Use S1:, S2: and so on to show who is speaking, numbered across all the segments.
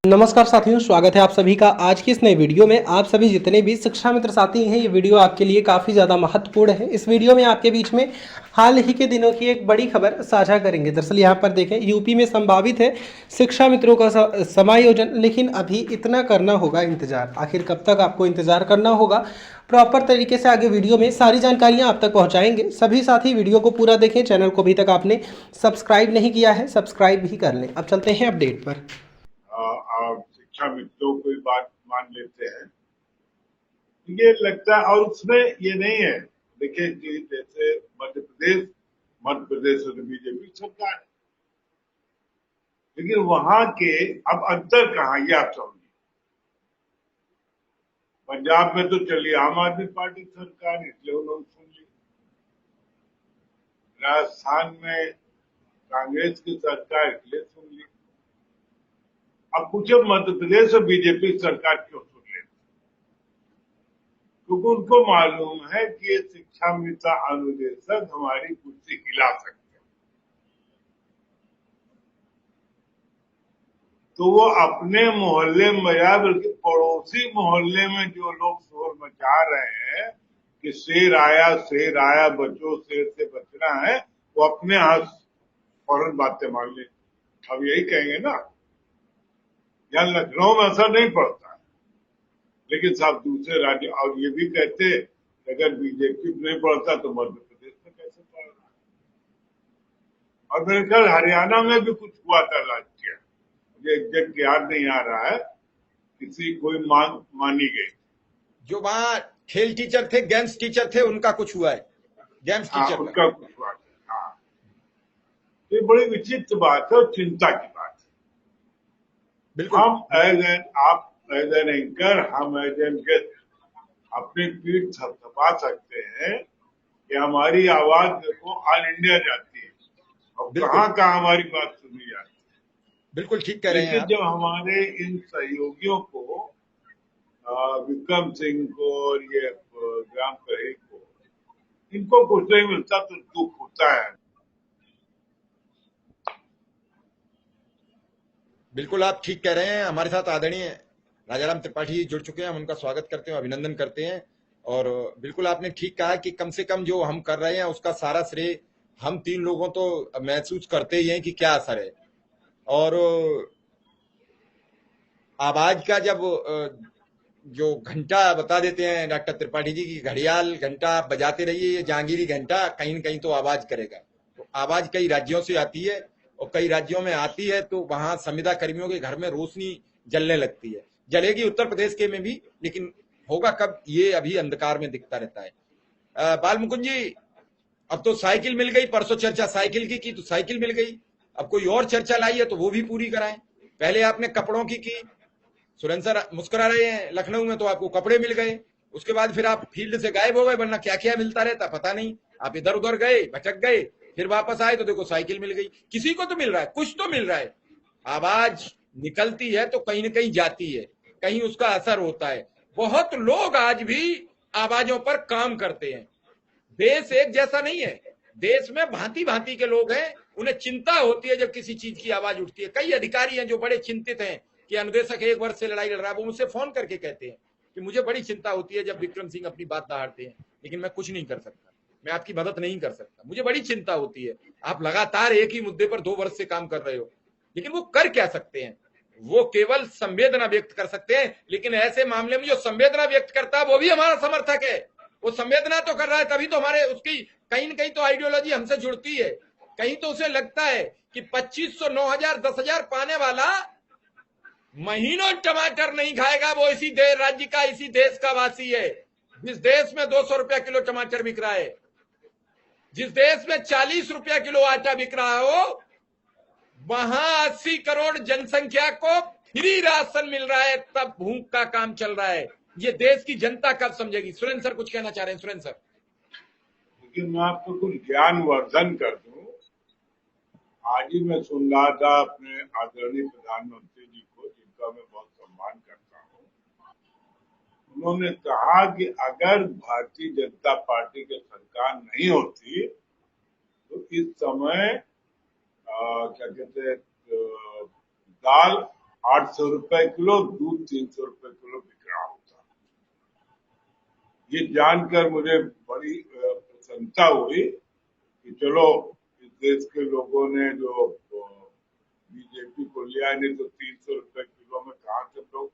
S1: नमस्कार साथियों, स्वागत है आप सभी का आज की इस नए वीडियो में। आप सभी जितने भी शिक्षा मित्र साथी हैं, ये वीडियो आपके लिए काफ़ी ज़्यादा महत्वपूर्ण है। इस वीडियो में आपके बीच में हाल ही के दिनों की एक बड़ी खबर साझा करेंगे। दरअसल यहाँ पर देखें, यूपी में संभावित है शिक्षा मित्रों का समायोजन, लेकिन अभी इतना करना होगा इंतजार। आखिर कब तक आपको इंतजार करना होगा? प्रॉपर तरीके से आगे वीडियो में सारी जानकारियाँ आप तक पहुँचाएंगे। सभी साथी वीडियो को पूरा देखें। चैनल को अभी तक आपने सब्सक्राइब नहीं किया है, सब्सक्राइब भी कर लें। अब चलते हैं अपडेट पर।
S2: आप शिक्षा मित्रों को बात मान लेते हैं, ये लगता है। और उसमें ये नहीं है, देखिए कि जैसे मध्य प्रदेश और बीजेपी सरकार है, लेकिन वहां के अब अंतर कहाँ, ये आप समझिए। पंजाब में तो चलिए आम आदमी पार्टी सरकार, इसलिए उन्होंने सुन ली। राजस्थान में कांग्रेस की सरकार, इसलिए सुन ली। अब पूछे मध्य प्रदेश और बीजेपी सरकार क्यों सुन ले? क्योंकि उनको मालूम है कि ये शिक्षा मित्र अनुदेशक हमारी कुर्सी हिला सकते हैं, तो वो अपने मोहल्ले में बजाय बल्कि पड़ोसी मोहल्ले में जो लोग शोर मचा रहे हैं कि शेर आया बचो, शेर से बचना है, वो अपने यहाँ फौरन बातें मान ले। अब यही कहेंगे ना, यहाँ लखनऊ में असर नहीं पड़ता है, लेकिन साहब दूसरे राज्य और ये भी कहते अगर बीजेपी नहीं पड़ता तो मध्य प्रदेश में कैसे पड़ रहा है। और मेरे ख्याल हरियाणा में भी कुछ हुआ था राज्य, मुझे एग्जैक्ट याद नहीं आ रहा है, किसी कोई मांग मानी गई।
S3: जो वहाँ खेल टीचर थे, गेम्स टीचर थे, उनका कुछ हुआ है, गेम्स
S2: हाँ,
S3: टीचर का।
S2: उनका कुछ हुआ था। हाँ, ये बड़ी विचित्र बात है और चिंता की बात है।
S3: बिल्कुल।
S2: आप एज एन एंकर, हम एज एन गेस्ट अपनी पीठ थपथपा सकते हैं कि हमारी आवाज देखो ऑल इंडिया जाती है और
S3: बिल्कुल
S2: कहाँ कहाँ हमारी बात सुनी जाती
S3: बिल्कुल ठीक कह
S2: है।
S3: रहे हैं
S2: लेकिन
S3: आप।
S2: जब हमारे इन सहयोगियों को, विक्रम सिंह को और ये ग्राम करेल को, इनको कुछ नहीं मिलता तो दुख होता है।
S3: बिल्कुल आप ठीक कह रहे हैं। हमारे साथ आदरणीय राजाराम त्रिपाठी जी जुड़ चुके हैं, हम उनका स्वागत करते हैं, अभिनंदन करते हैं। और बिल्कुल आपने ठीक कहा कि कम से कम जो हम कर रहे हैं उसका सारा श्रेय हम तीन लोगों तो महसूस करते ही हैं कि क्या असर है। और आवाज का जब जो घंटा बता देते हैं डॉक्टर त्रिपाठी जी की, घड़ियाल घंटा आप बजाते रहिए, ये जहांगीरी घंटा कहीं न कहीं तो आवाज करेगा। तो आवाज कई राज्यों से आती है और कई राज्यों में आती है तो वहां संविदा कर्मियों के घर में रोशनी जलने लगती है। जलेगी उत्तर प्रदेश के में भी, लेकिन होगा कब, ये अभी अंधकार में दिखता रहता है। बाल मुकुंद जी, अब तो साइकिल मिल गई, परसों चर्चा साइकिल की तो साइकिल मिल गई। अब कोई और चर्चा लाई है तो वो भी पूरी कराएं। पहले आपने कपड़ों की। सुरेंद्र सर मुस्कुरा रहे हैं, लखनऊ में तो आपको कपड़े मिल गए, उसके बाद फिर आप फील्ड से गायब हो गए, वरना क्या क्या मिलता रहता पता नहीं। आप इधर उधर गए, भटक गए, फिर वापस आए तो देखो साइकिल मिल गई। किसी को तो मिल रहा है, कुछ तो मिल रहा है। आवाज निकलती है तो कहीं ना कहीं जाती है, कहीं उसका असर होता है। बहुत लोग आज भी आवाजों पर काम करते हैं। देश एक जैसा नहीं है, देश में भांति भांति के लोग हैं। उन्हें चिंता होती है जब किसी चीज की आवाज उठती है। कई अधिकारी हैं जो बड़े चिंतित हैं कि अनुदेशक 1 वर्ष से लड़ाई लड़ रहा है। वो मुझसे फोन करके कहते हैं कि मुझे बड़ी चिंता होती है जब विक्रम सिंह अपनी बात दहाड़ते हैं, लेकिन मैं कुछ नहीं कर सकता, मैं आपकी मदद नहीं कर सकता, मुझे बड़ी चिंता होती है। आप लगातार एक ही मुद्दे पर 2 वर्ष से काम कर रहे हो, लेकिन वो कर क्या सकते हैं? वो केवल संवेदना व्यक्त कर सकते हैं, लेकिन ऐसे मामले में जो संवेदना व्यक्त करता है वो भी हमारा समर्थक है। वो संवेदना तो कर रहा है, तभी तो हमारे उसकी कहीं न कहीं तो आइडियोलॉजी हमसे जुड़ती है। कहीं तो उसे लगता है कि 2500, 9000, 10,000 पाने वाला महीनों टमाटर नहीं खाएगा। वो इसी राज्य का, इसी देश का वासी है। जिस देश में 200 रुपया किलो टमाटर बिक रहा है, जिस देश में 40 रुपया किलो आटा बिक रहा हो, वहां 80 करोड़ जनसंख्या को फ्री राशन मिल रहा है, तब भूख का काम चल रहा है। ये देश की जनता कब समझेगी? सुरेंद्र सर कुछ कहना चाह रहे हैं। सुरेंद्र सर,
S2: लेकिन मैं आपको कुछ ज्ञानवर्धन कर दूं। आज ही मैं सुन रहा था अपने आदरणीय प्रधानमंत्री जी को, जिनका मैं बहुत सम्मान करता हूं। उन्होंने कहा कि अगर भारतीय जनता पार्टी की सरकार नहीं होती तो इस समय क्या कहते हैं, दाल 800 रुपए किलो, दूध 300 रुपए किलो बिक रहा होता। ये जानकर मुझे बड़ी प्रसन्नता हुई कि चलो इस देश के लोगों ने जो बीजेपी को लिया, नहीं तो 300 रुपए किलो में कहां से लोग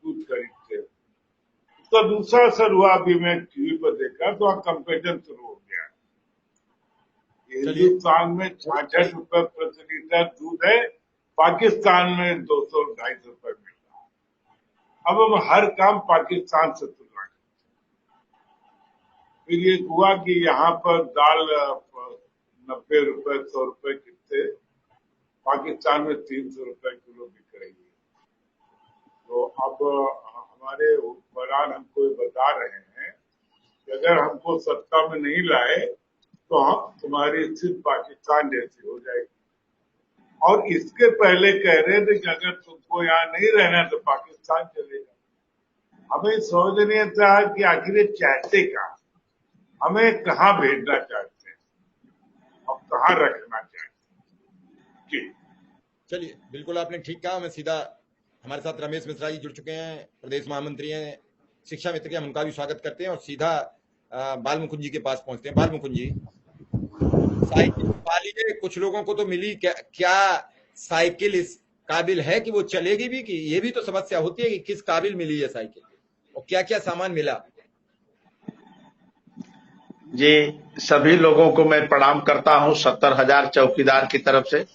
S2: दूध खरीदते। उसका दूसरा असर हुआ, अभी मैं टीवी पर देखा तो कंपेरिजन शुरू हो गया। हिंदुस्तान में 66 रुपए प्रति लीटर दूध है, पाकिस्तान में 200-250 रुपए मिल रहा है। अब हम हर काम पाकिस्तान से तुलना करते। फिर ये हुआ कि यहाँ पर दाल 90 रुपए 100 रुपए कितने, पाकिस्तान में 300 रुपए किलो बिक रही है। तो अब हमारे हुक्मरान हमको ये बता रहे हैं कि अगर हमको सत्ता में नहीं लाए तो तुम्हारी स्थिति पाकिस्तान जैसी हो जाएगी। और इसके पहले कह रहे थे कि अगर तुमको यहाँ नहीं रहना तो पाकिस्तान चलेगा। हमें समझ नहीं आता कि आखिर ये चाहते क्या, हमें कहाँ भेजना चाहते हैं और कहाँ रखना चाहते हैं।
S3: चलिए, बिल्कुल आपने ठीक कहा। मैं सीधा, हमारे साथ रमेश मिश्रा जी जुड़ चुके हैं, प्रदेश महामंत्री हैं शिक्षा मित्र के, हम उनका भी स्वागत करते हैं और सीधा बाल मुकुंद जी के पास पहुंचते हैं। बाल मुकुंद जी, साइकिल पा लीजिए, कुछ लोगों को तो मिली, क्या साइकिल इस काबिल है कि वो चलेगी भी? कि ये भी तो समस्या होती है कि किस काबिल मिली है साइकिल और क्या क्या सामान मिला।
S4: जी, सभी लोगों को मैं प्रणाम करता हूं 70,000 चौकीदार की तरफ से।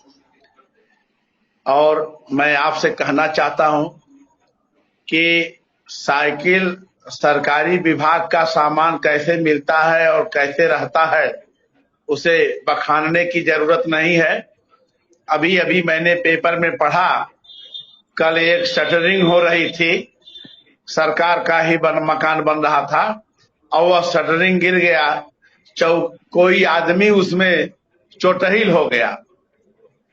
S4: और मैं आपसे कहना चाहता हूं कि साइकिल सरकारी विभाग का सामान कैसे मिलता है और कैसे रहता है, उसे बखानने की जरूरत नहीं है। अभी अभी मैंने पेपर में पढ़ा, कल एक शटरिंग हो रही थी, सरकार का ही मकान बन रहा था और वह शटरिंग गिर गया, कोई आदमी उसमें चोटहिल हो गया।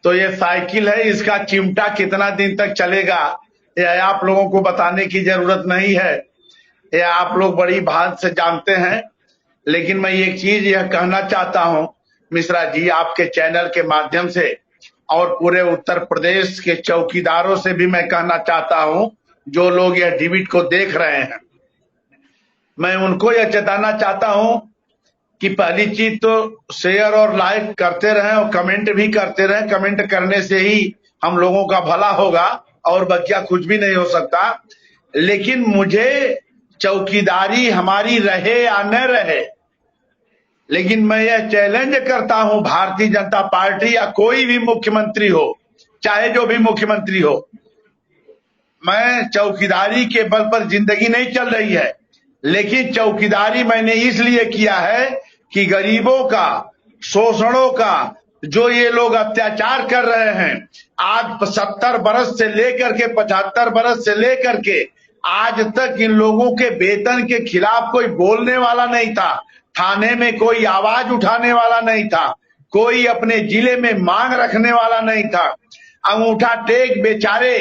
S4: तो ये साइकिल है, इसका चिमटा कितना दिन तक चलेगा यह आप लोगों को बताने की जरूरत नहीं है, यह आप लोग बड़ी भांति से जानते हैं। लेकिन मैं एक चीज यह कहना चाहता हूं मिश्रा जी, आपके चैनल के माध्यम से और पूरे उत्तर प्रदेश के चौकीदारों से भी मैं कहना चाहता हूं, जो लोग यह डिबेट को देख रहे हैं, मैं उनको यह चेताना चाहता हूं कि पहली चीज तो शेयर और लाइक करते रहें और कमेंट भी करते रहें। कमेंट करने से ही हम लोगों का भला होगा और बकिया कुछ भी नहीं हो सकता। लेकिन मुझे चौकीदारी हमारी रहे या न रहे, लेकिन मैं यह चैलेंज करता हूं भारतीय जनता पार्टी या कोई भी मुख्यमंत्री हो, चाहे जो भी मुख्यमंत्री हो, मैं चौकीदारी के बल पर जिंदगी नहीं चल रही है, लेकिन चौकीदारी मैंने इसलिए किया है कि गरीबों का, शोषणों का जो ये लोग अत्याचार कर रहे हैं, आज 70 बरस से लेकर के 75 बरस से लेकर के आज तक इन लोगों के वेतन के खिलाफ कोई बोलने वाला नहीं था, थाने में कोई आवाज उठाने वाला नहीं था, कोई अपने जिले में मांग रखने वाला नहीं था। अंगूठा टेक बेचारे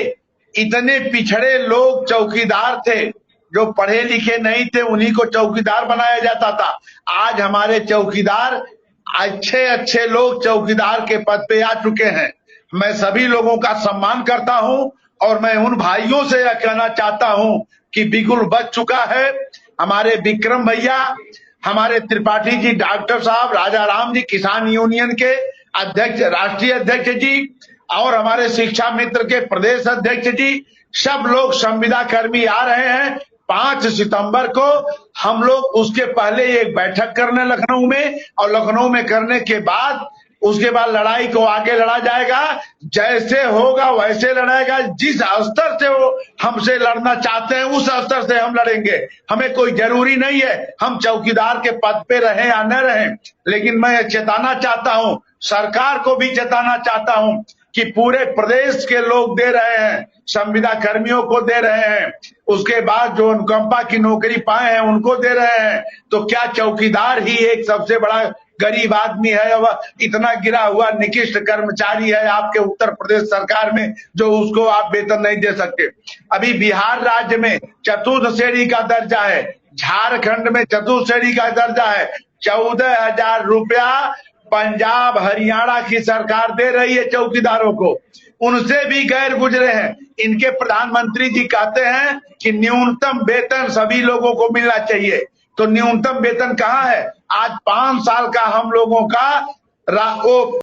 S4: इतने पिछड़े लोग चौकीदार थे, जो पढ़े लिखे नहीं थे उन्हीं को चौकीदार बनाया जाता था। आज हमारे चौकीदार अच्छे अच्छे लोग चौकीदार के पद पे आ चुके हैं। मैं सभी लोगों का सम्मान करता हूं और मैं उन भाइयों से यह कहना चाहता हूं कि बिगुल बच चुका है। हमारे विक्रम भैया, हमारे त्रिपाठी जी, डॉक्टर साहब, राजा राम जी, किसान यूनियन के अध्यक्ष, राष्ट्रीय अध्यक्ष जी, और हमारे शिक्षा मित्र के प्रदेश अध्यक्ष जी, सब लोग संविदा कर्मी आ रहे हैं 5 सितंबर को। हम लोग उसके पहले एक बैठक करने लखनऊ में, और लखनऊ में करने के बाद उसके बाद लड़ाई को आगे लड़ा जाएगा। जैसे होगा वैसे लड़ाएगा, जिस स्तर से वो हमसे लड़ना चाहते हैं उस स्तर से हम लड़ेंगे। हमें कोई जरूरी नहीं है हम चौकीदार के पद पे रहें या न रहें, लेकिन मैं चेताना चाहता हूं, सरकार को भी चेताना चाहता हूं कि पूरे प्रदेश के लोग दे रहे हैं, संविदा कर्मियों को दे रहे हैं, उसके बाद जो अनुकंपा की नौकरी पाए हैं उनको दे रहे हैं। तो क्या चौकीदार ही एक सबसे बड़ा गरीब आदमी है? वह इतना गिरा हुआ निकृष्ट कर्मचारी है आपके उत्तर प्रदेश सरकार में, जो उसको आप वेतन नहीं दे सकते। अभी बिहार राज्य में चतुर्थ श्रेणी का दर्जा है, झारखंड में चतुर्थ श्रेणी का दर्जा है। 14,000 रुपया पंजाब हरियाणा की सरकार दे रही है चौकीदारों को, उनसे भी गैर गुजरे हैं। इनके प्रधानमंत्री जी कहते हैं कि न्यूनतम वेतन सभी लोगों को मिलना चाहिए, तो न्यूनतम वेतन कहाँ है? आज 5 साल का हम लोगों का